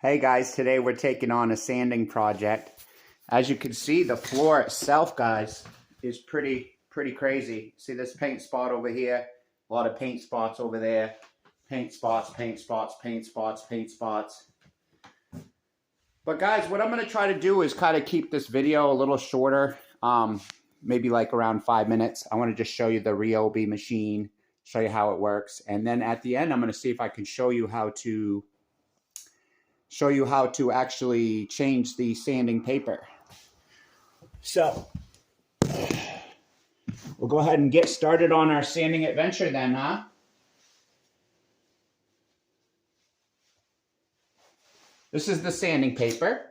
Hey guys, today we're taking on a sanding project. As you can see, the floor itself, guys, is pretty crazy. See this paint spot over here? A lot of paint spots over there. Paint spots, paint spots, paint spots, paint spots. But guys, what I'm going to try to do is kind of keep this video a little shorter, maybe like around 5 minutes. I want to just show you the Ryobi machine, show you how it works. And then at the end, I'm going to see if I can show you how to actually change the sanding paper. So we'll go ahead and get started on our sanding adventure then, huh? This is the sanding paper.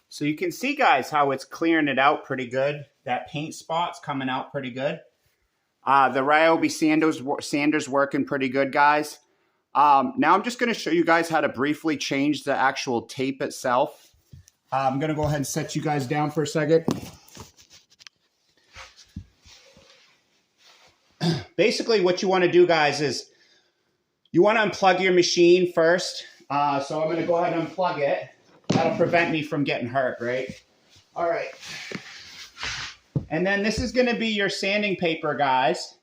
So you can see, guys, how it's clearing it out pretty good. That paint spot's coming out pretty good. The Ryobi sander's working pretty good, guys. Now I'm just going to show you guys how to briefly change the actual tape itself. I'm going to go ahead and set you guys down for a second. Basically, what you want to do, guys, is you want to unplug your machine first. So I'm going to go ahead and unplug it. That'll prevent me from getting hurt, right? All right. And then this is going to be your sanding paper, guys.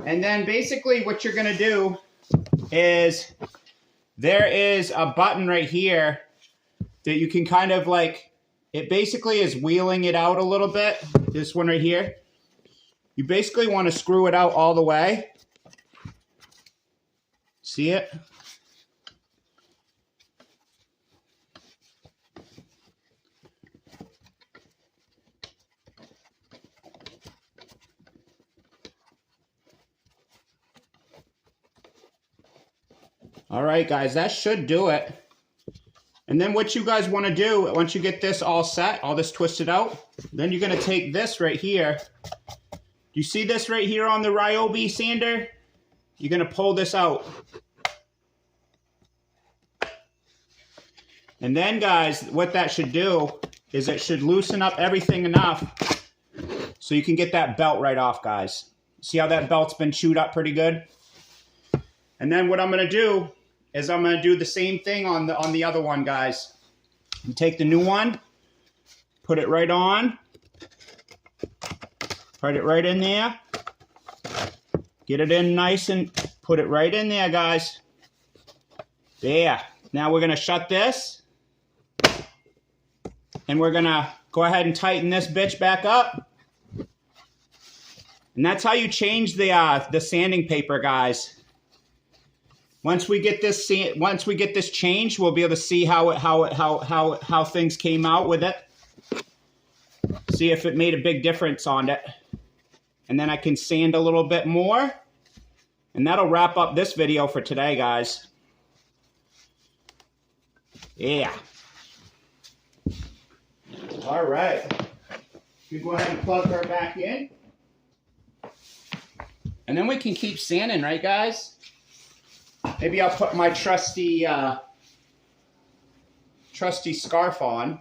And then basically what you're going to do is there is a button right here that you can kind of like, it basically is wheeling it out a little bit. This one right here. You basically want to screw it out all the way. See it? All right, guys, that should do it. And then what you guys want to do, once you get this all set, all this twisted out, then you're going to take this right here. Do you see this right here on the Ryobi sander? You're going to pull this out. And then, guys, what that should do is it should loosen up everything enough so you can get that belt right off, guys. See how that belt's been chewed up pretty good? And then what I'm going to do is I'm going to do the same thing on the other one, guys. You take the new one, put it right on, put it right in there, get it in nice and put it right in there, guys. There. Now we're going to shut this, and we're going to go ahead and tighten this bitch back up. And that's how you change the sanding paper, guys. Once we get this changed, we'll be able to see how things came out with it. See if it made a big difference on it. And then I can sand a little bit more. And that'll wrap up this video for today, guys. Yeah. All right. You go ahead and plug her back in. And then we can keep sanding, right, guys? Maybe I'll put my trusty scarf on.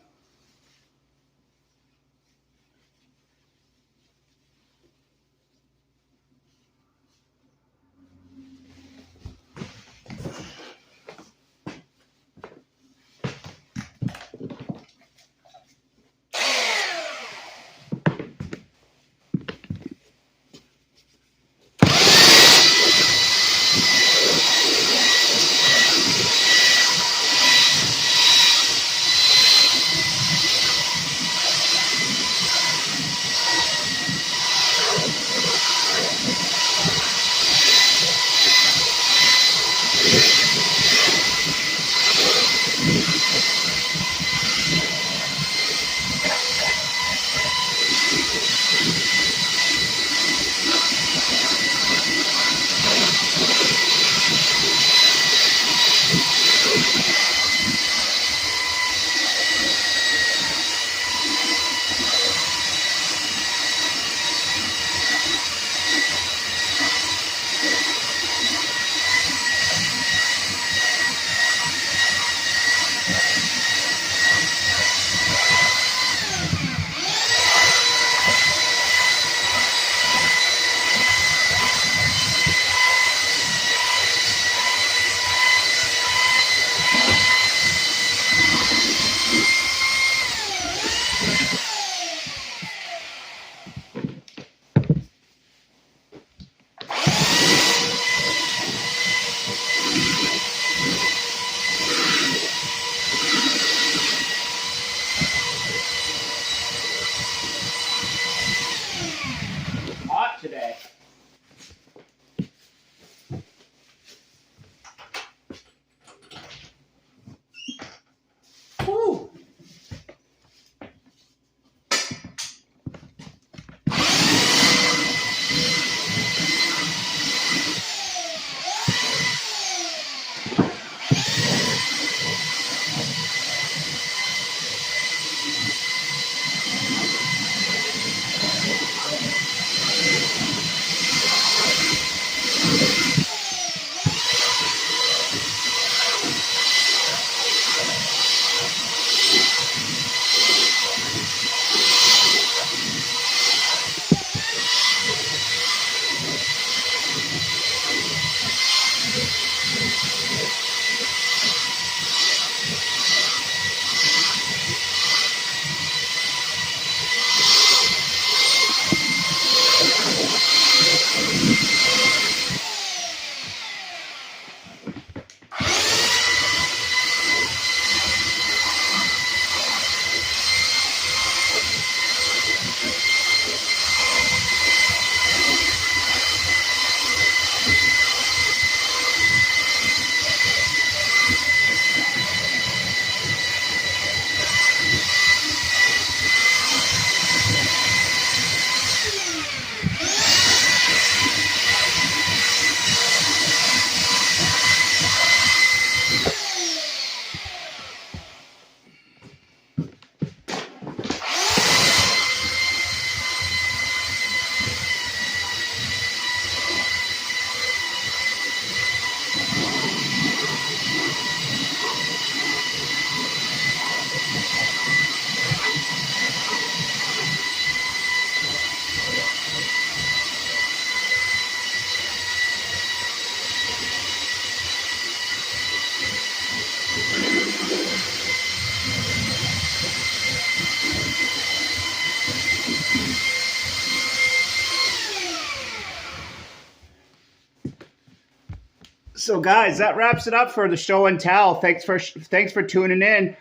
So guys, that wraps it up for the show and tell. Thanks for tuning in.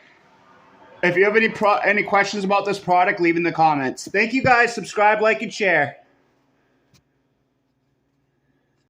If you have any questions about this product, leave in the comments. Thank you guys. Subscribe, like, and share.